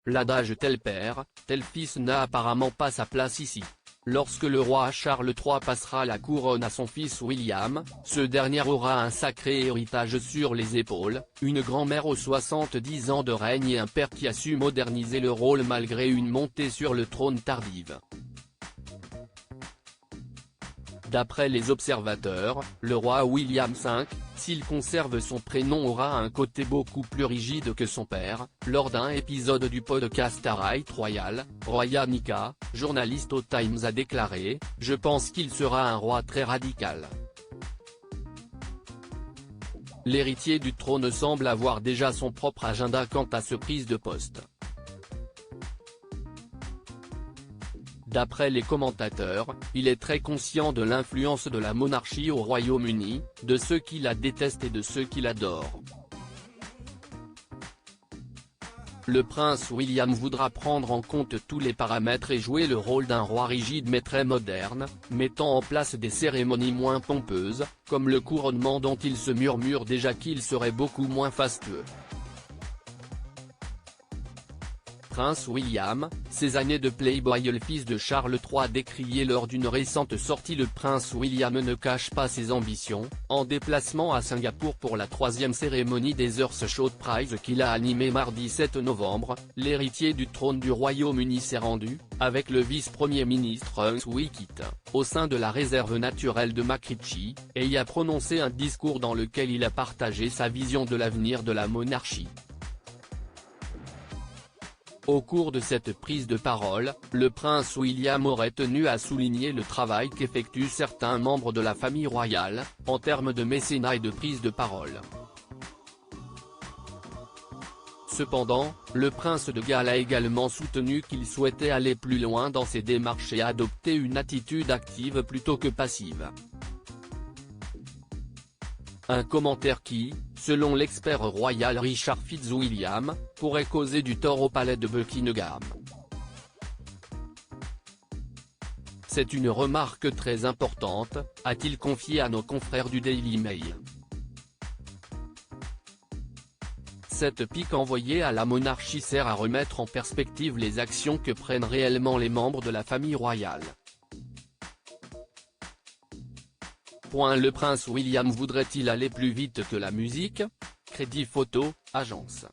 L'adage tel père, tel fils n'a apparemment pas sa place ici. Lorsque le roi Charles III passera la couronne à son fils William, ce dernier aura un sacré héritage sur les épaules, une grand-mère aux 70 ans de règne et un père qui a su moderniser le rôle malgré une montée sur le trône tardive. D'après les observateurs, le roi William V, s'il conserve son prénom, aura un côté beaucoup plus rigide que son père. Lors d'un épisode du podcast Right Royal, Roya Nika, journaliste au Times, a déclaré « Je pense qu'il sera un roi très radical ». L'héritier du trône semble avoir déjà son propre agenda quant à ce prise de poste. D'après les commentateurs, il est très conscient de l'influence de la monarchie au Royaume-Uni, de ceux qui la détestent et de ceux qui l'adorent. Le prince William voudra prendre en compte tous les paramètres et jouer le rôle d'un roi rigide mais très moderne, mettant en place des cérémonies moins pompeuses, comme le couronnement dont il se murmure déjà qu'il serait beaucoup moins fastueux. Prince William, ces années de playboy. Le fils de Charles III décrié lors d'une récente sortie. Le prince William ne cache pas ses ambitions. En déplacement à Singapour pour la 3e cérémonie des Earth Show Prize qu'il a animée mardi 7 novembre, l'héritier du trône du Royaume-Uni s'est rendu, avec le vice-premier ministre Hunt Wickett, au sein de la réserve naturelle de Makrichi, et y a prononcé un discours dans lequel il a partagé sa vision de l'avenir de la monarchie. Au cours de cette prise de parole, le prince William aurait tenu à souligner le travail qu'effectuent certains membres de la famille royale, en termes de mécénat et de prise de parole. Cependant, le prince de Galles a également soutenu qu'il souhaitait aller plus loin dans ses démarches et adopter une attitude active plutôt que passive. Un commentaire qui, selon l'expert royal Richard Fitzwilliam, pourrait causer du tort au palais de Buckingham. C'est une remarque très importante, a-t-il confié à nos confrères du Daily Mail. Cette pique envoyée à la monarchie sert à remettre en perspective les actions que prennent réellement les membres de la famille royale. Le prince William voudrait-il aller plus vite que la musique ? Crédit Photo, agence.